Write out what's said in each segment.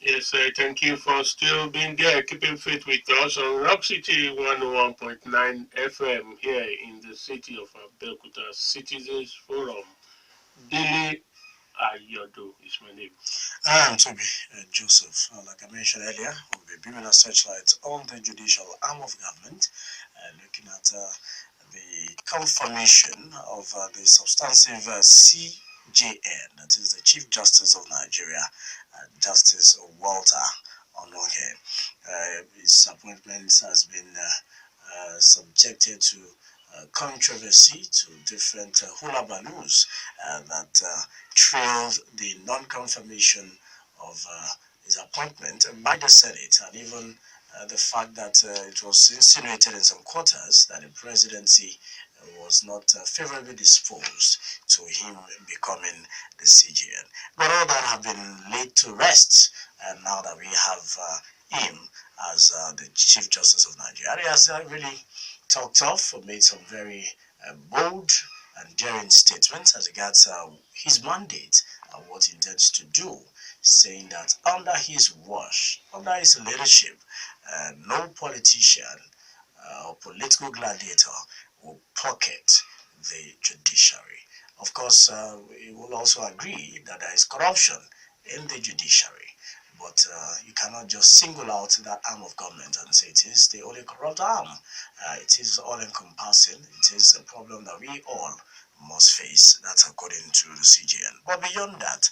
Yes, thank you for still being there, keeping faith with us on Rock City 101.9 FM here in the city of Abeokuta Citizens Forum. Dele Ayodo is my name. I'm Tobi, Joseph. Like I mentioned earlier, we'll be bringing a searchlight on the judicial arm of government, looking at the confirmation of the substantive CJN, that is the Chief Justice of Nigeria, Justice Walter Onnoghen. His appointment has been subjected to controversy, to different hula balloons that trailed the non-confirmation of his appointment by the Senate, and even the fact that it was insinuated in some quarters that the presidency was not favorably disposed to him becoming the CGN. But all that have been laid to rest, and now that we have him as the Chief Justice of Nigeria. And he has really talked off, made some very bold and daring statements as regards his mandate and what he intends to do, saying that under his watch, under his leadership, no politician or political gladiator will pocket the judiciary. Of course, he will also agree that there is corruption in the judiciary. But you cannot just single out that arm of government and say it is the only corrupt arm. It is all-encompassing. It is a problem that we all must face. That's according to the CGN. But beyond that,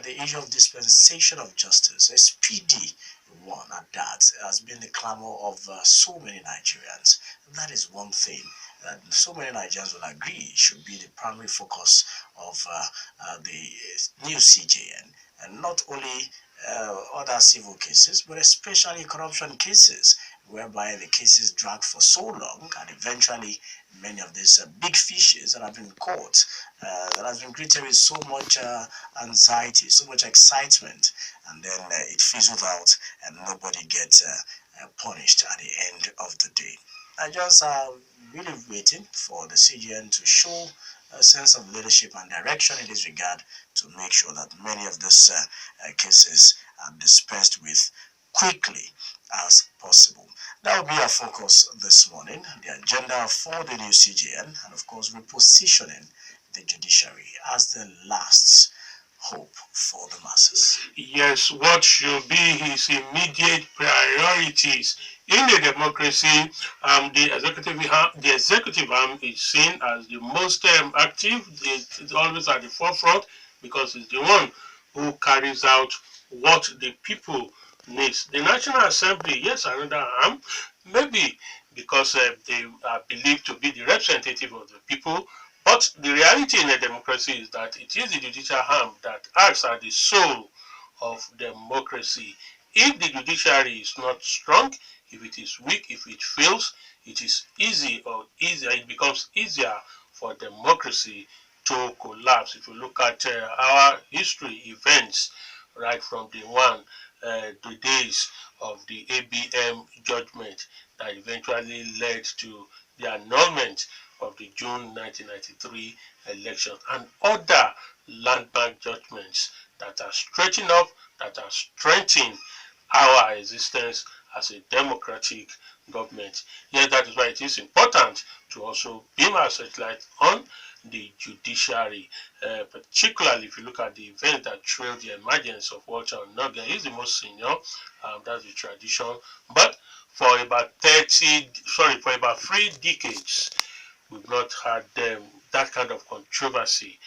the issue of dispensation of justice, a speedy one at that, has been the clamor of so many Nigerians. That is one thing that so many Nigerians will agree should be the primary focus of the new CJN, and not only other civil cases, but especially corruption cases, whereby the cases drag for so long, and eventually many of these big fishes that have been caught, that has been greeted with so much anxiety, so much excitement, and then it fizzles out and nobody gets punished at the end of the day. I just really waiting for the CGN to show a sense of leadership and direction in this regard, to make sure that many of these cases are dispensed with quickly as possible. That will be our focus this morning, the agenda for the new CGN, and of course repositioning the judiciary as the last hope for the masses. Yes, what should be his immediate priorities in a democracy? The executive arm is seen as the most active. It's always at the forefront because it's the one who carries out what the people needs. The National Assembly, yes, another arm, maybe because they are believed to be the representative of the people. But the reality in a democracy is that it is the judicial arm that acts as the soul of democracy. If the judiciary is not strong, if it is weak, if it fails, it is it becomes easier for democracy to collapse. If you look at our history events, right from the days of the ABM judgment that eventually led to the annulment of the June 1993 election, and other landmark judgments that are stretching up, that are strengthening our existence as a democratic government. Yes, that is why it is important to also beam our searchlight on the judiciary, particularly if you look at the event that trailed the emergence of Walter Onnoghen. He's the most senior, that's the tradition. But for about 3 decades, we've not had that kind of controversy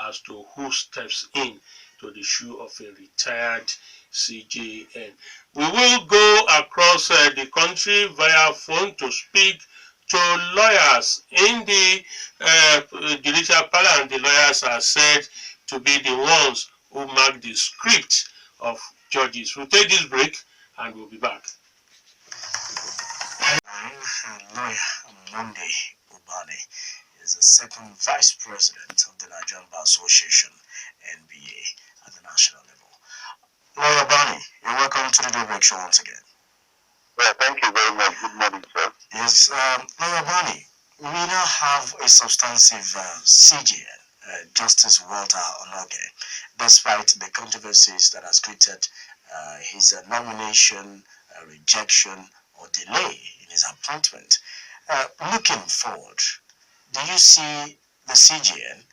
as to who steps in to the shoe of a retired CJN. We will go across the country via phone to speak to lawyers in the judicial parliament. The lawyers are said to be the ones who mark the script of judges. We'll take this break and we'll be back. Lawyer Monday Ubani is the second vice president of the Nigerian Bar Association, NBA, at the national level. Lawyer Ubani, you're welcome to the Daybreak show once again. Well, thank you very much. Good morning, sir. Yes, Lawyer Ubani, we now have a substantive CGN, Justice Walter Onnoghen, despite the controversies that has created his nomination, rejection, or delay in his appointment. Looking forward, do you see the CGN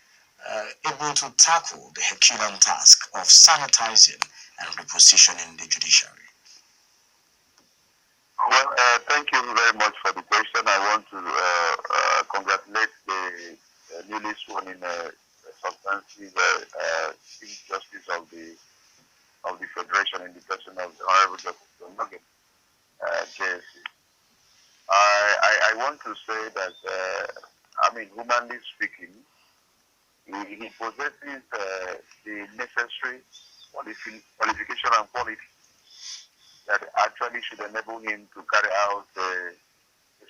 able to tackle the Herculean task of sanitizing and repositioning the judiciary? Well, thank you very much for the question. I want to congratulate the newly sworn in substantive Chief Justice of the Federation in the person of the Honorable Justice Onnoghen, JSC. I want to say that, humanly speaking, he possesses the necessary qualification and quality that actually should enable him to carry out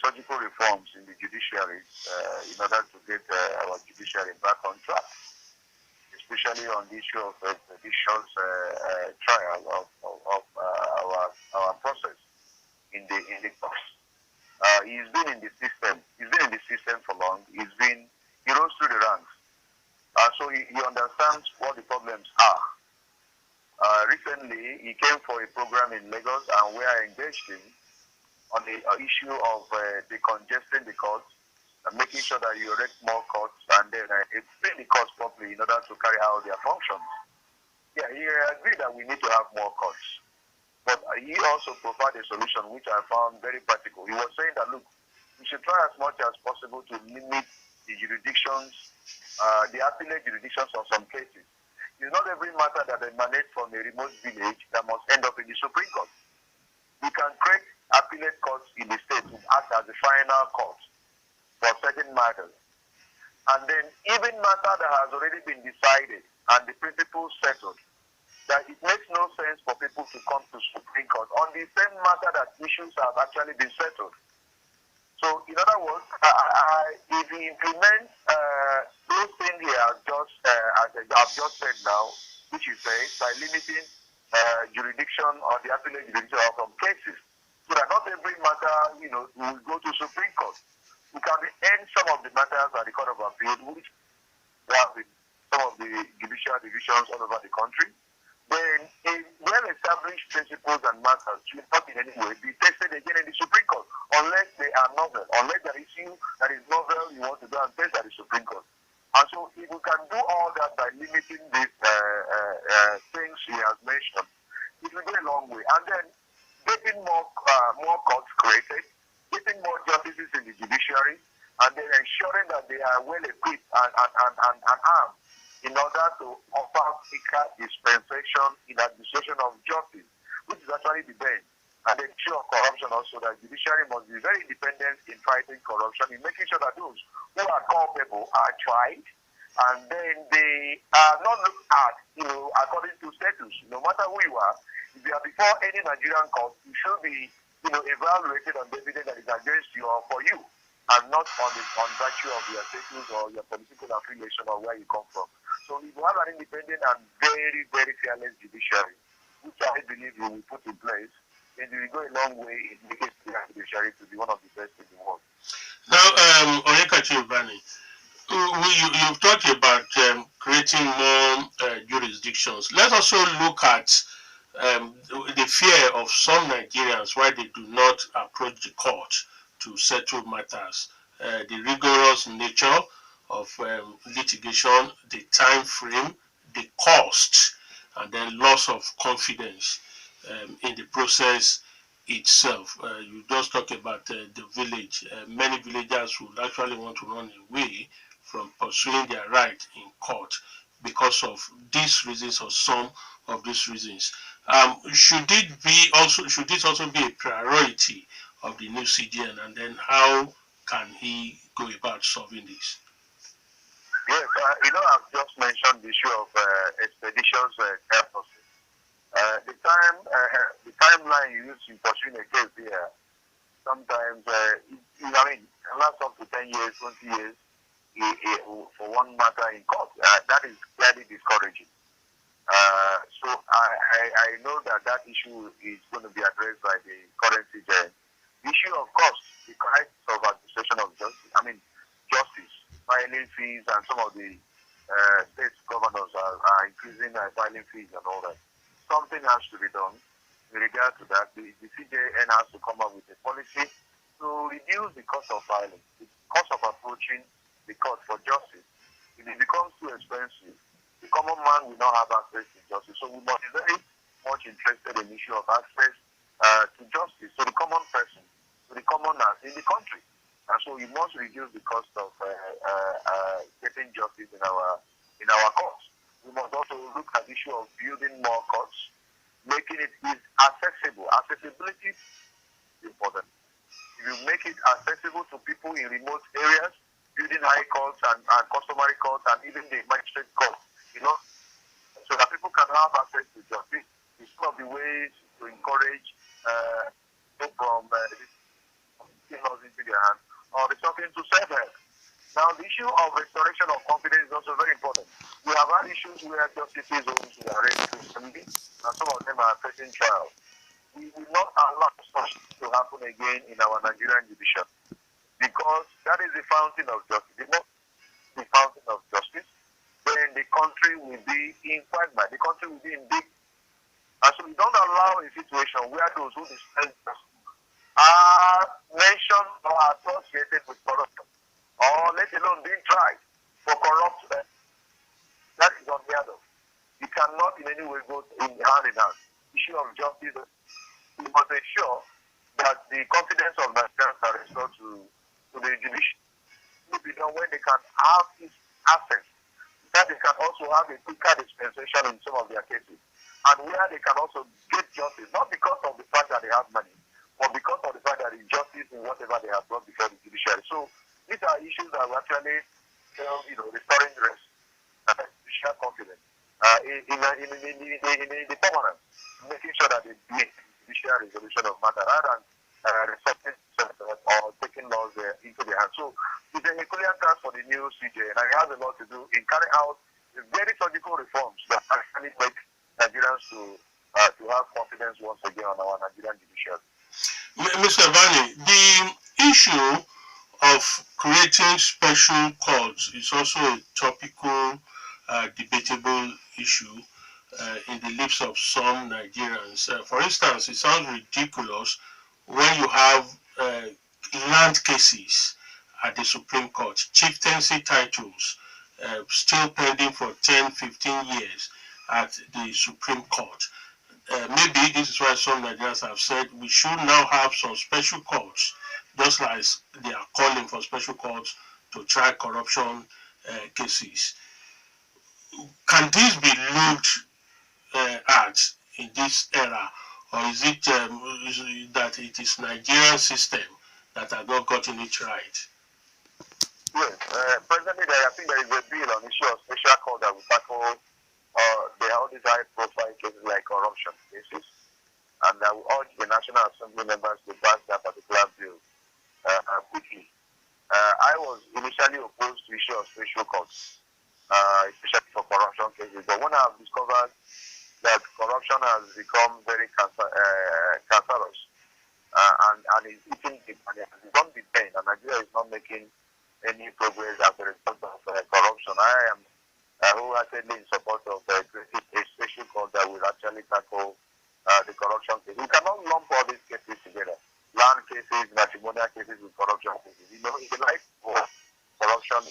surgical reforms in the judiciary in order to get our judiciary back on track, especially on the issue of extradition's trial of our process in the courts. He's been in the system. He's been in the system for long. He rose through the ranks. So he understands what the problems are. Recently, he came for a program in Lagos, and we are engaged him on the issue of decongesting the courts and making sure that you erect more courts and then explain the courts properly in order to carry out their functions. Yeah, he agreed that we need to have more courts. But he also provided a solution which I found very practical. He was saying that, look, we should try as much as possible to limit the jurisdictions, the appellate jurisdictions of some cases. It's not every matter that emanates from a remote village that must end up in the Supreme Court. We can create appellate courts in the state to act as the final court for certain matters. And then even matter that has already been decided and the principles settled, that it makes no sense for people to come to Supreme Court on the same matter that issues have actually been settled. So, in other words, if we implement those things he has just, as I've just said now, which is by limiting jurisdiction or the appellate jurisdiction of some cases, so that not every matter, will go to Supreme Court. We can end some of the matters at the Court of Appeal, which we have in some of the judicial divisions all over the country. Then well-established principles and matters should not in any way be tested again in the Supreme Court unless they are novel, unless the issue that is novel you want to go and test at the Supreme Court. And so if we can do all that by limiting these things he has mentioned, it will go a long way. And then getting more courts created, getting more justices in the judiciary, and then ensuring that they are well equipped and armed in order to offer quicker dispensation in administration of justice, which is actually the best. And the issue of corruption also, that judiciary must be very independent in fighting corruption, in making sure that those who are culpable are tried, and then they are not looked at, according to status. No matter who you are, if you are before any Nigerian court, you should be, evaluated on the evidence that is against you or for you, and not on virtue of your status or your political affiliation or where you come from. So if you have an independent and very, very fearless judiciary, which I believe we will put in place, then it will go a long way in making the judiciary to be one of the best in the world. Now, Onyekachi Ubani, you've talked about creating more jurisdictions. Let's also look at the fear of some Nigerians why they do not approach the court to settle matters. The rigorous nature of litigation, the time frame, the cost, and then loss of confidence in the process itself. You just talk about the village. Many villagers would actually want to run away from pursuing their right in court because of these reasons or some of these reasons. Should this also be a priority of the new CGN, and then how can he go about solving this? Yes, I've just mentioned the issue of expeditions care process. The timeline you use in pursuing a case here, sometimes, last up to 10 years, 20 years for one matter in court. That is very discouraging. So I know that issue is going to be addressed by the current CGN. The issue of cost, the crisis of administration of justice, justice, filing fees, and some of the state governors are increasing filing fees and all that. Something has to be done in regard to that. The CJN has to come up with a policy to reduce the cost of filing, the cost of approaching the court for justice. If it becomes too expensive, the common man will not have access to justice. So we must be very much interested in the issue of access to justice, to the common person, to the commoners in the country. And so we must reduce the cost of getting justice in our courts. We must also look at the issue of building more courts, making it accessible. Accessibility is important. If you make it accessible to people in remote areas, building high courts and customary courts and even the magistrate courts, so that people can have access to justice, is one of the ways to encourage from laws into their hands or resorting to self-help. Now, the issue of restoration of confidence is also very important. We have had issues where justices homes were arrested recently, and some of them are facing trial. We will not allow such to happen again in our Nigerian judiciary, because that is the fountain of justice. The most the fountain of justice, then the country will be in quagmire. The country will be in big. And so we don't allow a situation where those who dispense justice are mentioned or associated with corruption, or let alone being tried for corruption. That is unheard of. You cannot in any way go hand in hand. Issue of justice, we must ensure that the confidence of Nigerians are restored to the judiciary. Will be done when they can have this access, that they can also have a quicker dispensation in some of their cases, and where they can also get justice, not because of the fact that they have money, but because of the fact that it's justice in whatever they have brought before the judiciary. So these are issues that are actually, restoring rest and judicial confidence in the permanence, making sure that they make judicial resolution of matter rather than resorting or taking laws into their hands. So it's a Herculean task for the new CJ, and it has a lot to do in carrying out very surgical reforms that actually make Nigerians to have confidence once again on our Nigerian judiciary. Mr. Bani, the issue of creating special courts is also a topical, debatable issue in the lips of some Nigerians. For instance, it sounds ridiculous when you have land cases at the Supreme Court, chieftaincy titles still pending for 10, 15 years at the Supreme Court. Maybe this is why some Nigerians have said we should now have some special courts, just like they are calling for special courts to try corruption cases. Can this be looked at in this era, or is it that it is Nigerian system that has not gotten it right? Yes, presently I think there is a bill on issue of special court that will tackle all these high-profile cases like corruption cases, and I will urge the National Assembly members to pass that particular bill quickly. I was initially opposed to issue of special courts, especially for corruption cases, but when I have discovered that corruption has become very cancerous and is eating deep, and it has become the pain, and Nigeria is not making any progress as a result of corruption. I am wholeheartedly in support of creating a special court that will actually tackle the corruption cases. We cannot lump all these cases together. Land cases, matrimonial cases with corruption cases. In the life of corruption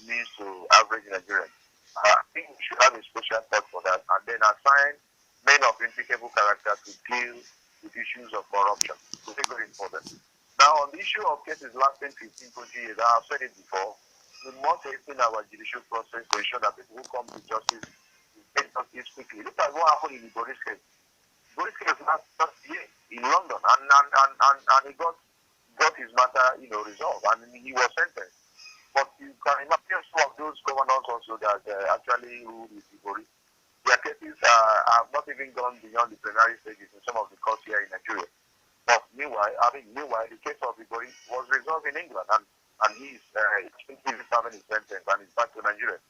means to average Nigerians. I think we should have a special court for that, and then assign men of impeccable character to deal with issues of corruption. So it's very important. Now, on the issue of cases lasting 15, 20 years, I have said it before, we must hasten our judicial process to ensure that people who come to justice get justice quickly. Look at what happened in the Boris case. Boris case last year in London, and he got his matter, resolved, and he was sentenced. But you can imagine some of those governors also that actually ruled with the Boris. Their cases have not even gone beyond the plenary stages in some of the courts here in Nigeria. But meanwhile, the case of Ibori was resolved in England, and he's serving his sentence and is back to Nigeria.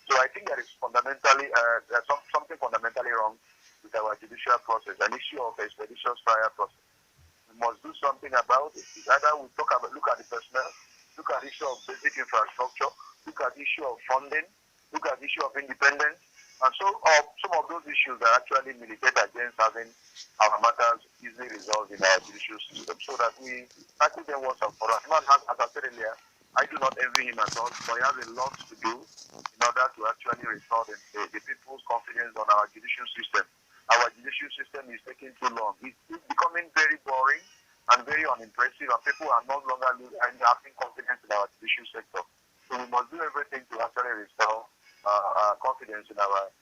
So I think there is fundamentally there's something fundamentally wrong with our judicial process, an issue of expeditious trial process. We must do something about it. It's either we look at the personnel, look at the issue of basic infrastructure, look at the issue of funding, look at the issue of independence. And so some of those issues are actually militate against having our matters easily resolved in our judicial system so that we tackle them once and for all. As I said earlier, I do not envy him at all, but he has a lot to do in order to actually restore the people's confidence on our judicial system. Our judicial system is taking too long. It's becoming very boring and very unimpressive, and people are no longer having confidence in our judicial sector. So we must do everything to actually restore confidence in our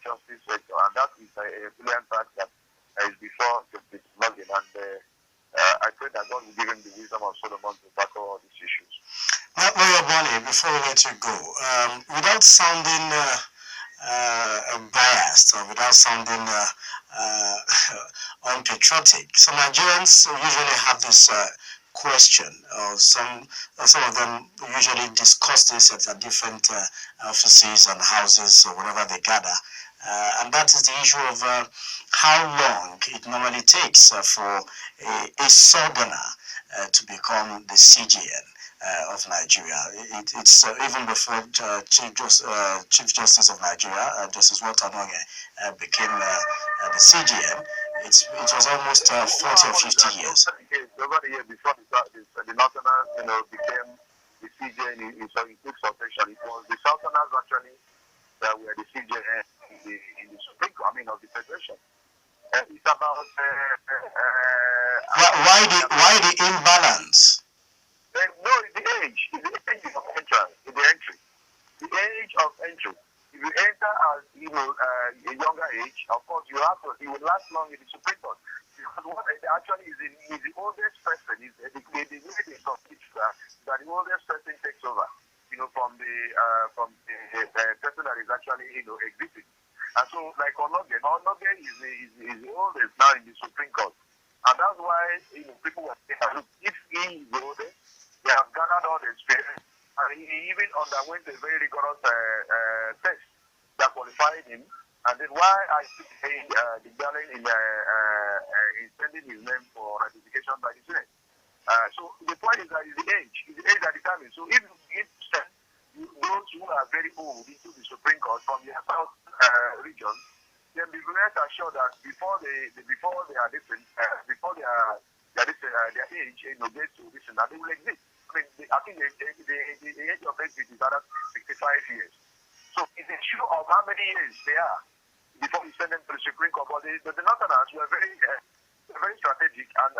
justice sector, and that is a brilliant fact that is before Justice Onnoghen, and I pray that God will give him the wisdom of Solomon to tackle all these issues. Now, Bonnie, before we let you go, without sounding biased or without sounding unpatriotic, some Nigerians usually have this question, or some of them usually discuss this at different offices and houses or wherever they gather, and that is the issue of how long it normally takes for a southerner to become the CGN of Nigeria. It's even before Chief Justice of Nigeria, Justice Onnoghen, became the CGN. It was almost 40 or 50 years. Over the year before the Northerners, became the CGN in quick succession, it was the Southerners actually that were the CGN in the Supreme Court, of the Federation. It's about why the imbalance? No, it's the age. It's the age of entrance. It's the entry. The age of entry. If you enter at a younger age, of course you will last long in the Supreme Court. Because what actually is the oldest person is the way they complete that the oldest person takes over. From the person that is actually existing. And so like Onnoghen is the oldest now in the Supreme Court. And that's why people were saying, if he is the oldest, they have gathered all the experience, and he even underwent a very rigorous test that qualified him. And then why I say the Dele in sending his name for ratification by the Senate. So the point is that it's the age. It's the age that determines. So if you begin to send those who are very old into the Supreme Court from the South region, then be rest assured that before they are different, before their age, gets to this and that, they will exist. I think the age of exit is around 65 years. So it's a issue of how many years they are before you send them to the Supreme Court. But the Northerners were very strategic and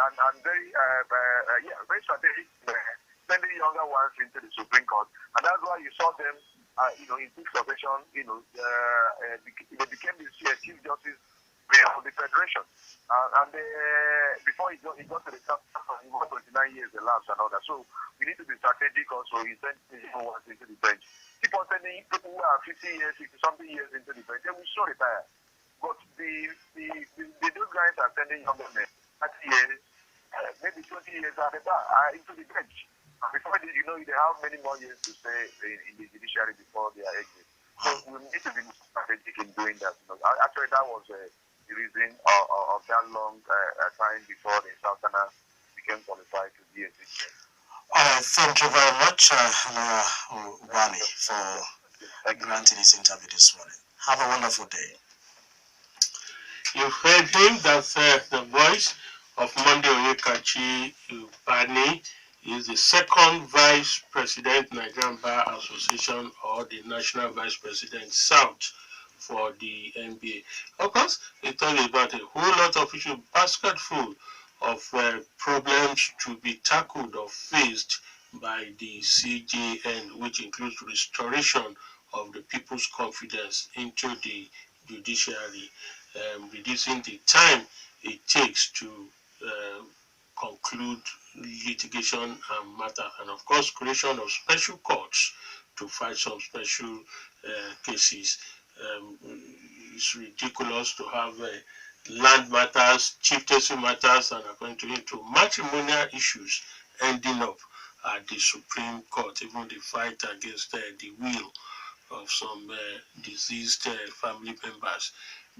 very strategic, sending younger ones into the Supreme Court, and that's why you saw them, in quick succession, they became the Chief Justice of the Federation, and before he got to the top, he got 29 years elapsed and all that. So we need to be strategic also in sending ones into the bench. Keep on sending people who are 50 years, 50-something years into the bench, they will soon retire. But those guys are sending younger men, 30 years, maybe 20 years at the bar, into the bench. And before they have many more years to stay in the judiciary before they are exit. So we need to be strategic in doing that. Actually, that was the reason of that long time before the Southerner became qualified to be a citizen. Thank you very much, Ubani, for granting this interview this morning. Have a wonderful day. You've heard him. That's the voice of Monday Onyekachi Ubani. He is the second Vice President, Nigerian Bar Association, or the National Vice President South for the NBA. Of course, he told you about a whole lot of issues, basket full of problems to be tackled or faced by the CJN, which includes restoration of the people's confidence into the judiciary, reducing the time it takes to conclude litigation and matter, and of course creation of special courts to fight some special cases. It's ridiculous to have land matters, chieftaincy matters, and according to him, to matrimonial issues ending up at the Supreme Court, even the fight against the will of some deceased family members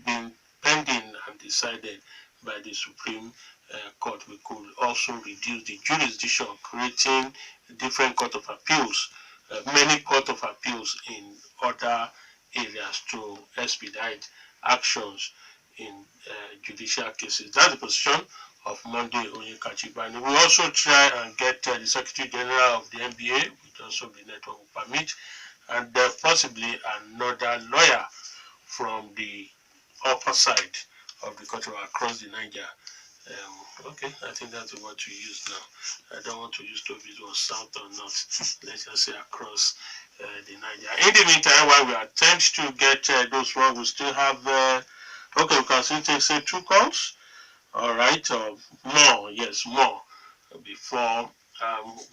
being pending and decided by the Supreme Court. We could also reduce the jurisdiction, creating a different court of appeals many court of appeals in other areas to expedite actions in judicial cases. That's the position of Monday Onyekachi Ubani. We also try and get the Secretary General of the NBA, which also the network will permit, and possibly another lawyer from the upper side of the country across the Niger. Okay, I think that's the word to use now. I don't want to use Tobi or south or north. Let's just say across the Niger. In the meantime, while we attempt to get those ones, we still have. Okay, we can still take say 2 calls. All right, more. Yes, more before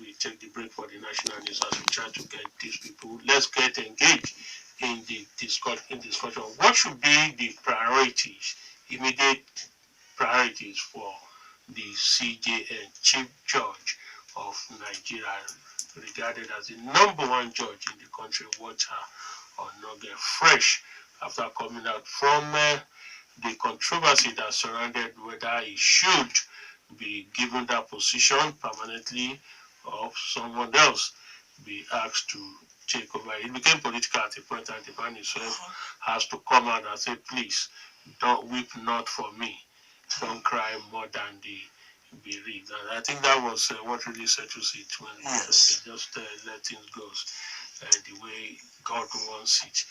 we take the break for the national news as we try to get these people. Let's get engaged in the discussion. What should be the priorities, immediate priorities for the CJN, Chief Judge of Nigeria, regarded as the #1 judge in the country, watch her Onnoghen fresh after coming out from the controversy that surrounded whether he should be given that position permanently or someone else be asked to take over. It became political at a point, and the man himself has to come out and say, please, don't weep not for me. Don't cry more than the bereaved. And I think that was what really settles it when Yes. just let things go the way God wants it.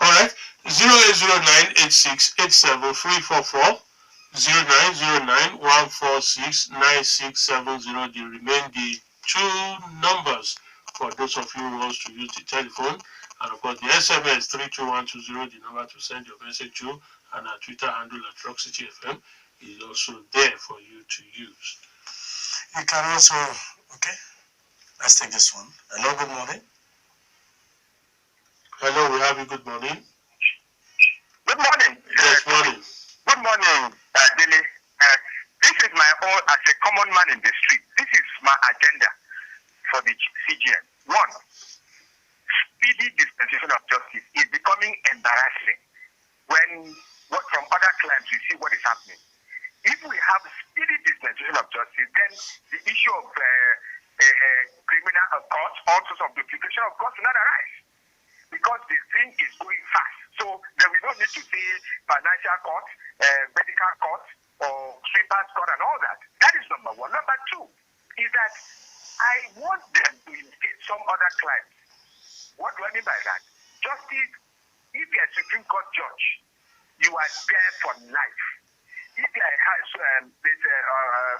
All right, 080986873444, 0909146967. They remain the 2 numbers for those of you who wants to use the telephone. And of course, the SMS 32120, the number to send your message to, and our Twitter handle at Rock City FM is also there for you to use. You can also, okay, let's take this one. Hello, good morning. Hello, we have you. Good morning. Good morning. Yes, morning. Good morning, Dele. This is my own, as a common man in the street, this is my agenda for the CGN. One, speedy dispensation of justice is becoming embarrassing when from other clients you see what is happening. If we have speedy dispensation of justice, then the issue of criminal courts, all sorts of duplication of courts will not arise, because the thing is going fast. So then we don't need to say financial court, medical court, or sweepers court and all that. That is number one. Number two is that I want them to indicate some other clients. What do I mean by that? Justice, if you're a Supreme Court judge, you are there for life. If you're an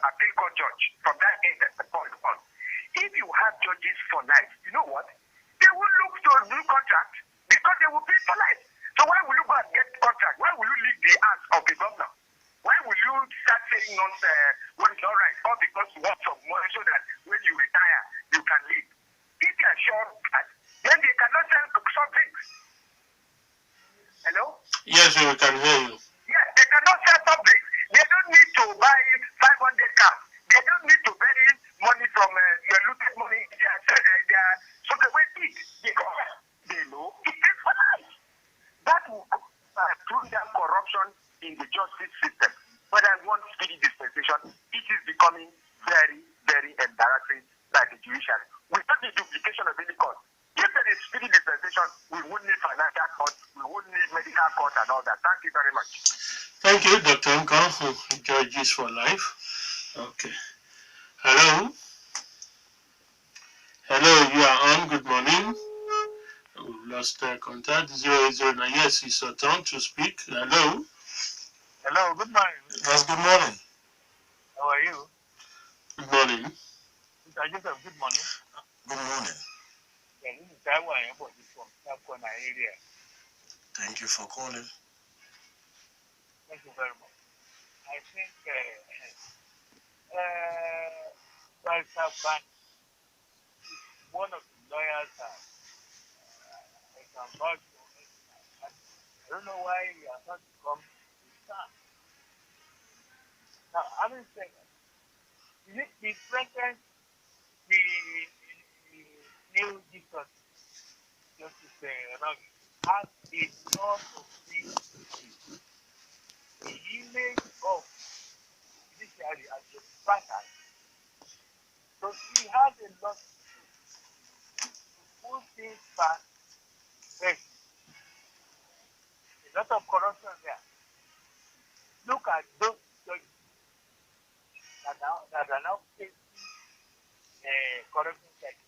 appeal court judge, from that end, that's the point on. If you have judges for life, you know what? They will look to a new contract because they will pay for life. So why will you go and get contract? Why will you leave the ass of the governor? Why will you start saying what is all right? All because you want some money so that when you retire, you can leave. If you are sure that, then they cannot sell soft drinks. Hello? Yes, we can hear you. Yes, they cannot sell soft drinks. They don't need to buy 500 cars. They don't need to bury money from your looted money. So the way it because they know it takes for life. That will prove down corruption in the justice system. But I want speedy dispensation. It is becoming very, very embarrassing by the judiciary. We don't need duplication of any court. If there is speedy dispensation, we wouldn't need financial court, we wouldn't need medical court and all that. Thank you very much. Thank you, Dr. Nkan, who Judges for Life. Okay. Hello. Hello, you are on. Good morning. We've lost contact. 0809. Yes, it's your turn to speak. Hello. Hello, good morning. Yes, good morning. How are you? Good morning. Mr. Joseph, good morning. Good morning. Yeah, this is Taiwan from South area. Thank you for calling. Thank you very much. I think Barrister Bank is one of the lawyers that I can vouch for. I don't know why he has not become a star. Now, having said that, the president, the new Jesus, Justice Onnoghen, has a lot of things to do. The image of judiciary as a pattern. So he has a lot to do to put look at those judges that are now facing corruption charges.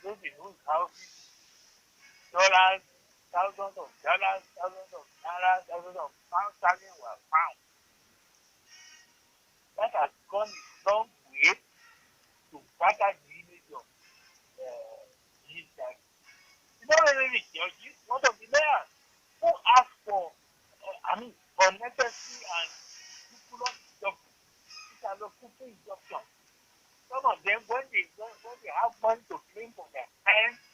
Those in whose houses dollars, thousands of dollars, thousands of naira, thousands of pounds sterling were found. That has gone a long way to batter the image of judiciary. It's not really the judges, one of the mayors who asked for, unnecessary and ridiculous injunctions. These are the people injunctions. Some of them, when they have money to claim for their clients,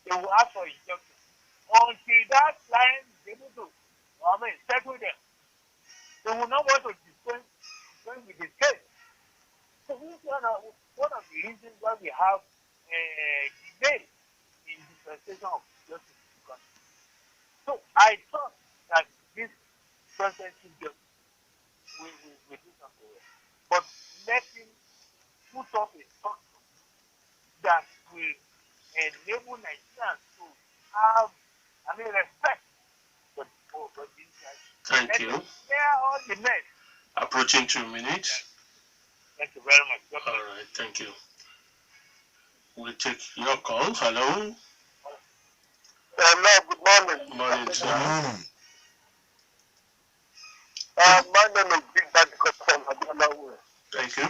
they will ask for injunctions. Until that client is able to, settle them, they will not want to dispense with the case. So this is one of the reasons why we have delay in dispensation of justice in the country. So I thought that this process should just will do something well. But let him put up a structure that will enable Nigerians to have, respect for the judiciary. Thank you. Clear all the mess. Approaching 2 minutes. Thank you very much. All right, thank you. We'll take your call. Hello. Hello, good morning. Morning, sir. My name is Big Daddy from Ayodo. Thank you.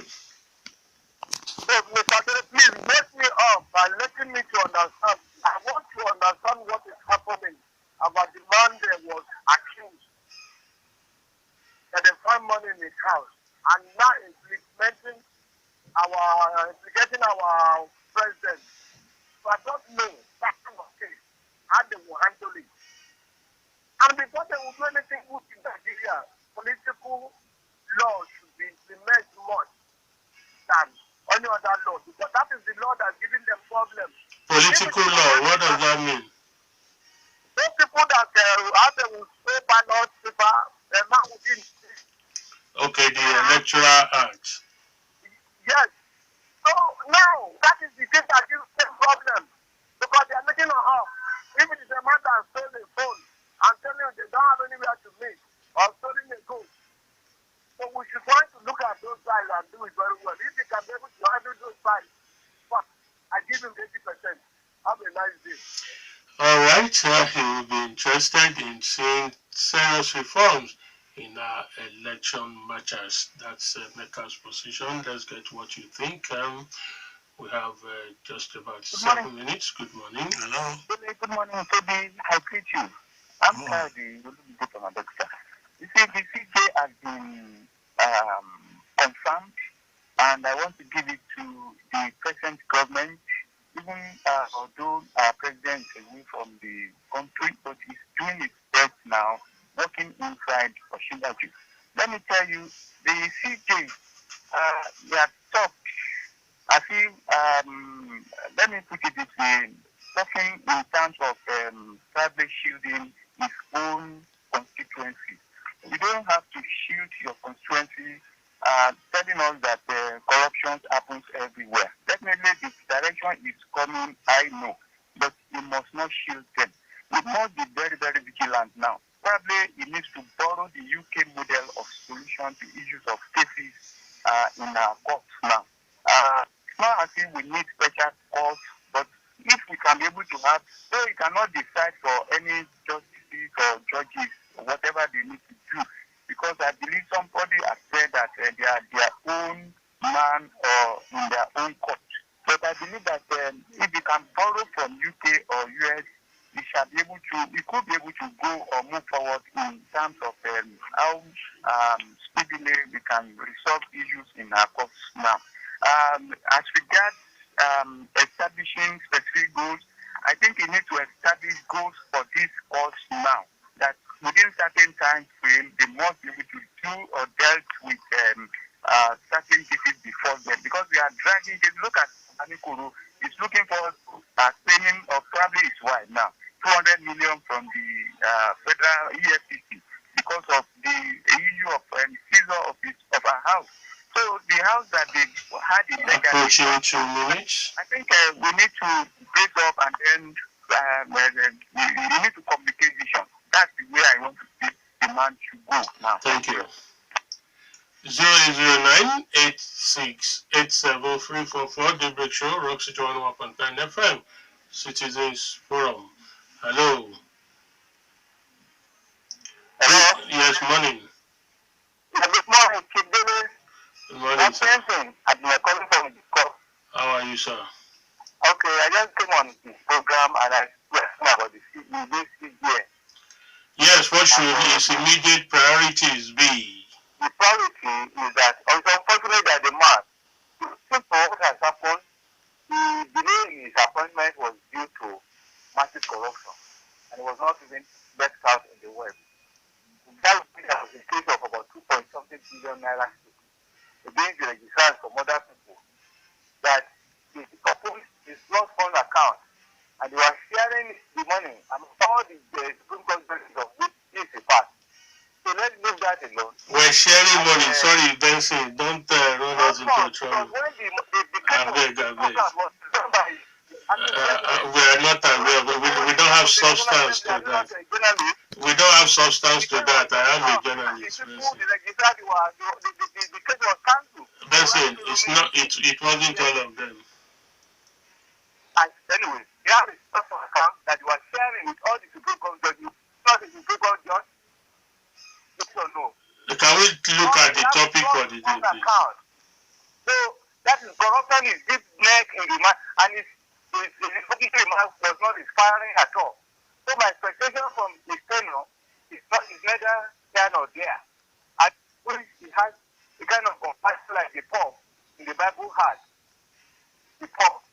So, Mr. Dele, please wake me up by letting me to understand. I want to understand what is happening about the man that was accused that they found money in his house and now implicating our president. So I don't know that kind of case, how they will handle it. And before they will do anything good in Nigeria, political law should be implemented much than any other law, because that is the law that's giving them problems. Political law, what does that mean? Those people that they will say ballot paper, the man within. Okay, the Electoral Act. Yes. So now that is the thing that gives them problems, because they are making a house. If it is a man that stole a phone and telling you they don't have anywhere to meet or stolen a goat. So we should try to look at those guys and do it very well. If they can be able to handle those guys, I give him 80%. Have a nice day. All right, he will be interested in seeing serious reforms in our election matters. That's Mecca's position. Let's get what you think. We have just about 7 minutes. Good morning. Hello. Good morning, Tobi. I greet you. I'm Kadi. You see, the CJ has been confirmed, and I want to give it to the present government, even although our president is away from the country, but he's doing his best now, working inside Oshindaju. Let me tell you, the CJ, they are talked as if, let me put it this way, talking in terms of private shielding his own constituency. You don't have to shield your constituency, telling us that corruption happens everywhere. Definitely the direction is coming, I know, but you must not shield them. We must be very, very vigilant now. Probably it needs to borrow the UK model of solution to issues of cases in our courts now. It's not as if we need special courts, but if we can be able to have, so we cannot decide for any justices or judges, whatever they need to do, because I believe somebody has said that they are their own man or in their own court. But I believe that if we can borrow from UK or US, we shall be able to, we could be able to go or move forward in terms of how speedily we can resolve issues in our courts now. As regards establishing specific goals, I think we need to establish goals for these courts now, that within certain time frame, they must be able to do or dealt with certain cases before them, because we are dragging. If you look at Anikoro, he's looking for paying, or probably his wife now, 200 million from the federal EFCC because of the issue of seizure of a house. So the house that they had illegally. Approaching 2 minutes. I think we need to break up and then we need to communicate vision. That's the way I want to see the man should go now. Thank you. 08098687344 Daybreak Show, Rock City 101.9 FM, Citizens Forum. Hello. Hello? Yes, morning. Good morning, Dele. Good morning, sir. I've been calling from the call. How are you, sir? Okay, I just came on this program and I questioned about this CGA. Yes, what should his immediate priorities be? The priority is that it's unfortunate that the man, since what has happened, the delay in his appointment was due to massive corruption and it was not even let out in the web. That was a case of about 2.something billion naira against the registrars from other people that the couple is lost fund account and they were sharing the money and all the Supreme Court judges of which is a part. So let's leave that alone. We're sharing money. Sorry, Benson, don't run us into trouble. When the I beg. was done by We are not aware. We don't have substance to that. We don't have substance to that. I am a journalist, Benson. Benson, it's not. It wasn't all of them. Anyway, they have a special account that you are sharing with all the Supreme Court judges, not the Supreme Court judge. Yes or no? Can we look at the topic for the day, please? So that is corruption is deep neck in the man, and his remark was not inspiring at all. So my expectation from the tenor is neither here nor there. I think he has a kind of compassion like the Pope in the Bible had. The Pope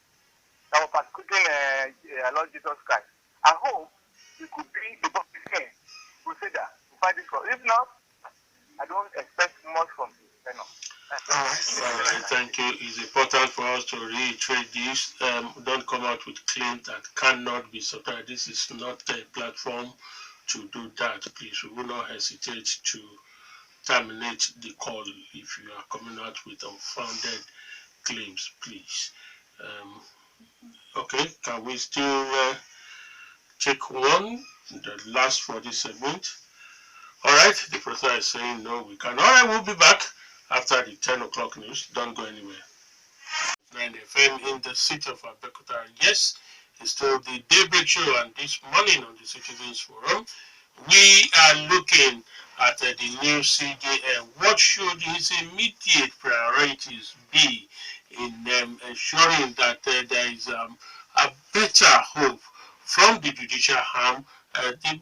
that was persecuting Lord Jesus Christ. I hope he could be the Pope crusader to fight this for. If not, I don't expect much from him. All right, thank you. It's important for us to reiterate this. Don't come out with claims that cannot be supported. This is not a platform to do that. Please, we will not hesitate to terminate the call if you are coming out with unfounded claims, please. Okay, can we still take one, the last for this segment? All right, the professor is saying no, we can. All right, we'll be back after the 10 o'clock news. Don't go anywhere. 9 FM in the city of Abeokuta. Yes, it's still the Daybreak Show, and this morning on the Citizens Forum, we are looking at the new CJN. What should his immediate priorities be in ensuring that there is a better hope from the judicial arm, that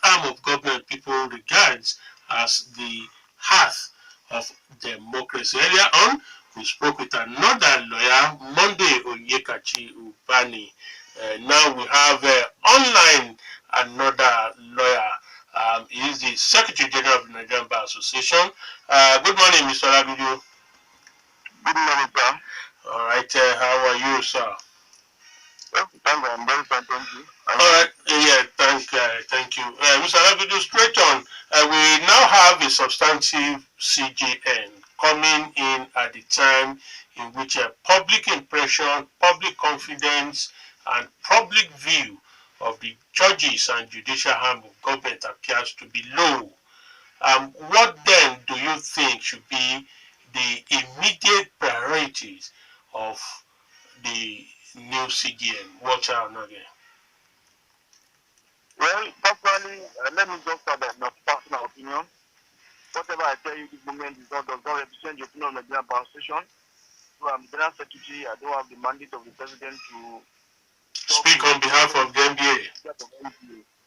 arm of government people regards as the heart of democracy. Earlier on, we spoke with another lawyer, Monday Onyekachi Ubani. Now we have online another lawyer. He is the Secretary General of the Nigerian Bar Association. Good morning, Mr. Olagunju. Good morning, sir. All right, how are you, sir? I'm very fine, thank you. All right, yeah, thank you. Mr. Olagunju, straight on. We now have a substantive CJN coming in at the time in which public impression, public confidence, and public view of the judges and judicial arm of government appears to be low. What then do you think should be the immediate priorities of the new CJN? Watch out, Onnoghen. Well, personally, let me just start by my personal opinion. Whatever I tell you this moment does not represent the opinion of the Nigerian Bar Association. So I'm the General Secretary. I don't have the mandate of the President to speak on behalf of the NBA.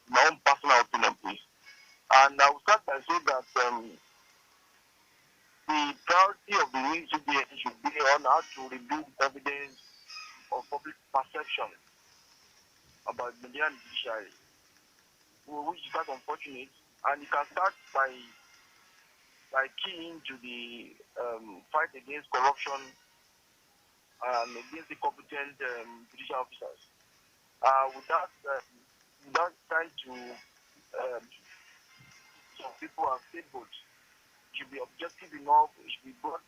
My own personal opinion, please. And I will start by saying that the priority of the new CBN should be on how to rebuild evidence of public perception about the Nigerian judiciary, which is quite unfortunate. And it can start by keying to the fight against corruption and against the competent judicial officers. Without trying to some people are scapegoats, should be objective enough, it should be broad,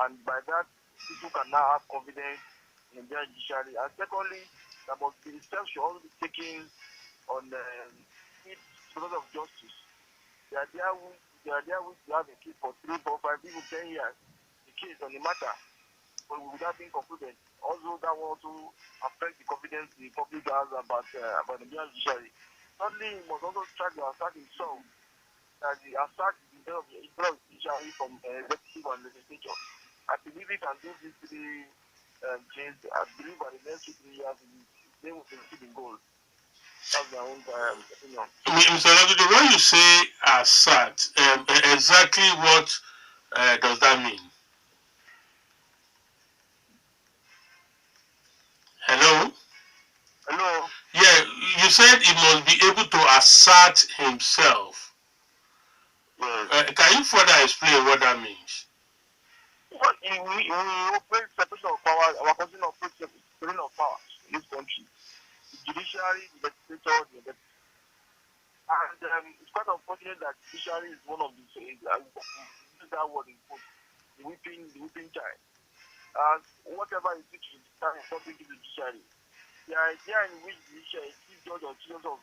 and by that people can now have confidence in their judiciary. And secondly, about the steps should also be taken on it because of justice. They are there with you have a case for 3, 4, 5, even 10 years. The case on the matter, but without being concluded. Also, that will also affect the confidence the public has about the judiciary. Thirdly, he must also try to assert himself that the assert is in terms of judiciary from executive and legislature. I believe he can do these 3 things. I believe by the next 2, 3 years, they will be achieving goals. That's my own opinion. Mr. Olagunju, when you say assert, exactly what does that mean? Hello? Hello? Yeah, you said he must be able to assert himself. Yes. Can you further explain what that means? Well, we operate separation of powers. Our country operates separation of powers in this country. The judiciary, the legislature, the executive. And it's quite unfortunate that judiciary is one of the use that word in quotes, the whipping child. Whatever is teach the judiciary is something to the judiciary. The idea in which the judiciary, chief judge or chief judge of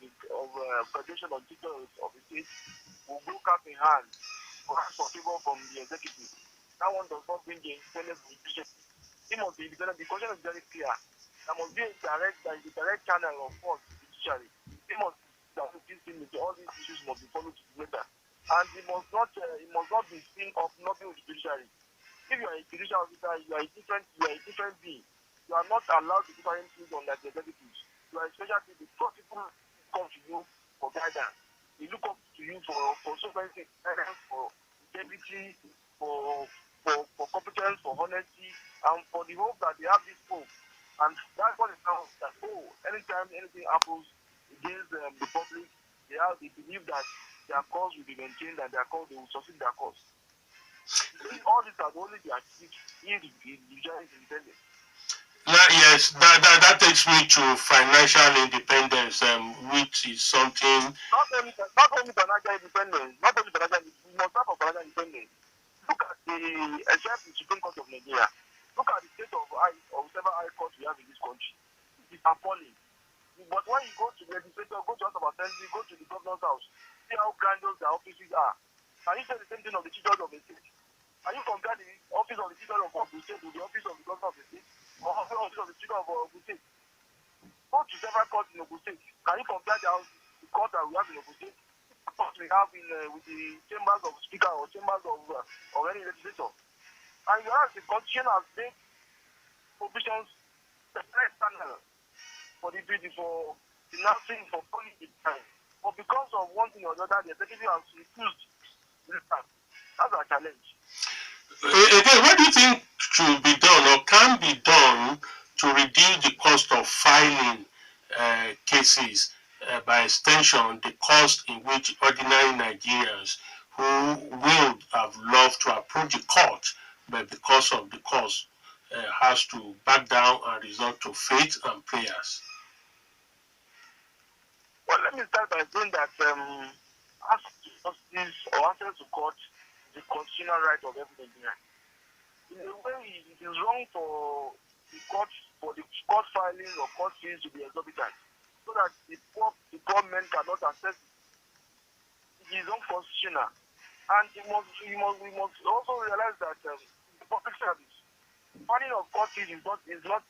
federation or chief judge of the state will go cap in hand to ask for favor from the executive. That one does not bring the independence of the judiciary. It must be independent. The question is very clear. There must be a direct channel of force to the judiciary. It must all these issues must be followed together. And it must not be seen of nothing with the judiciary. If you are a judicial officer, you are a different being. You are not allowed to do certain things on like the executives. You are a special being because people come to you for guidance. They look up to you for so many things, guidance, for integrity, for competence, for honesty, and for the hope that they have this hope. And that's what it sounds that anytime anything happens against the public, they believe that their cause will be maintained and they will succeed their cause. All these are only the achieved if the judiciary is independent. Yes, that takes me to financial independence, which is something. Not only financial independence, we must have financial independence. Look at except the Supreme Court of Nigeria. Look at the state of several high courts we have in this country. It's appalling. But when you go to the legislature, go to House of Assembly, go to the governor's house, see how grandiose their offices are. Can you say the same thing of the chief judge of the state? Can you compare the office of the chief judge of the state with the office of the governor of the state? Or the office of the chief of the state? Go to several courts in Ogun State. Can you compare the court that we have in Ogun State? The court we have with the chambers of speaker or chambers of any legislator? And you have the constitution has made provisions separate panel for the denouncing for calling the time. But because of one thing or the other, the executive has refused this time. That's our challenge. Again, what do you think should be done or can be done to reduce the cost of filing cases, by extension, the cost in which ordinary Nigerians who would have loved to approach the court, but because of the cost, has to back down and resort to faith and prayers? Well, let me start by saying that access to justice or access to court is a constitutional right of every Nigerian. In a way, it is wrong for the court filings or court fees to be exorbitant, so that the poor men cannot access it. It is unconstitutional, and we must also realize that the public service filing of court fees is not.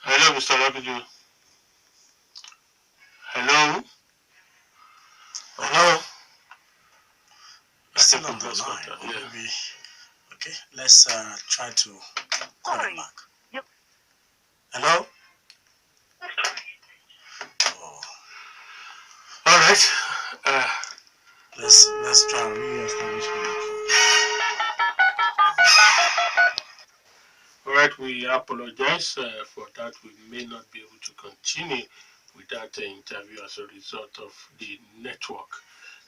Hello, Mr. Olagunju. Hello. Hello. Still on the line. Yeah. Maybe. Okay, let's try to call him back. Yep. Hello? Oh. All right. Let's try and re-establish connection. All right, we apologize for that. We may not be able to continue with that interview as a result of the network.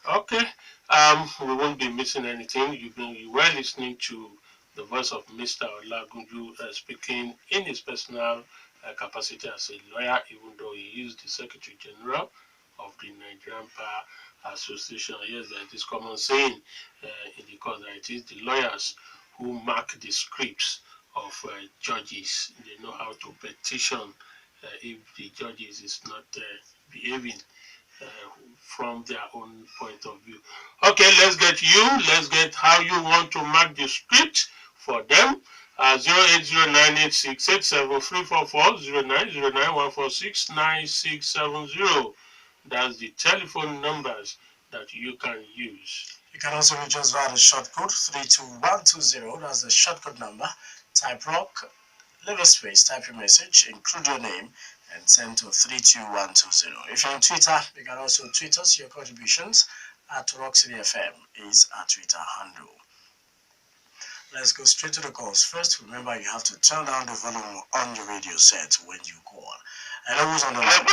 Okay, we won't be missing anything. You were listening to the voice of Mr. Olagunju speaking in his personal capacity as a lawyer, even though he is the Secretary General of the Nigerian Bar Association. Yes, there is this common saying in the court that it is the lawyers who mark the scripts of judges. They know how to petition if the judges is not behaving from their own point of view. Okay, let's get you. Let's get how you want to mark the script for them. 080986734409091469670. That's the telephone numbers that you can use. You can also reach us via the short code 32120. That's the short code number. Type rock, leave a space, type your message, include your name, and send to 32120. If you're on Twitter, you can also tweet us your contributions at Rock City FM is our Twitter handle. Let's go straight to the calls. First, remember you have to turn down the volume on your radio set when you call. Hello, who's on the line?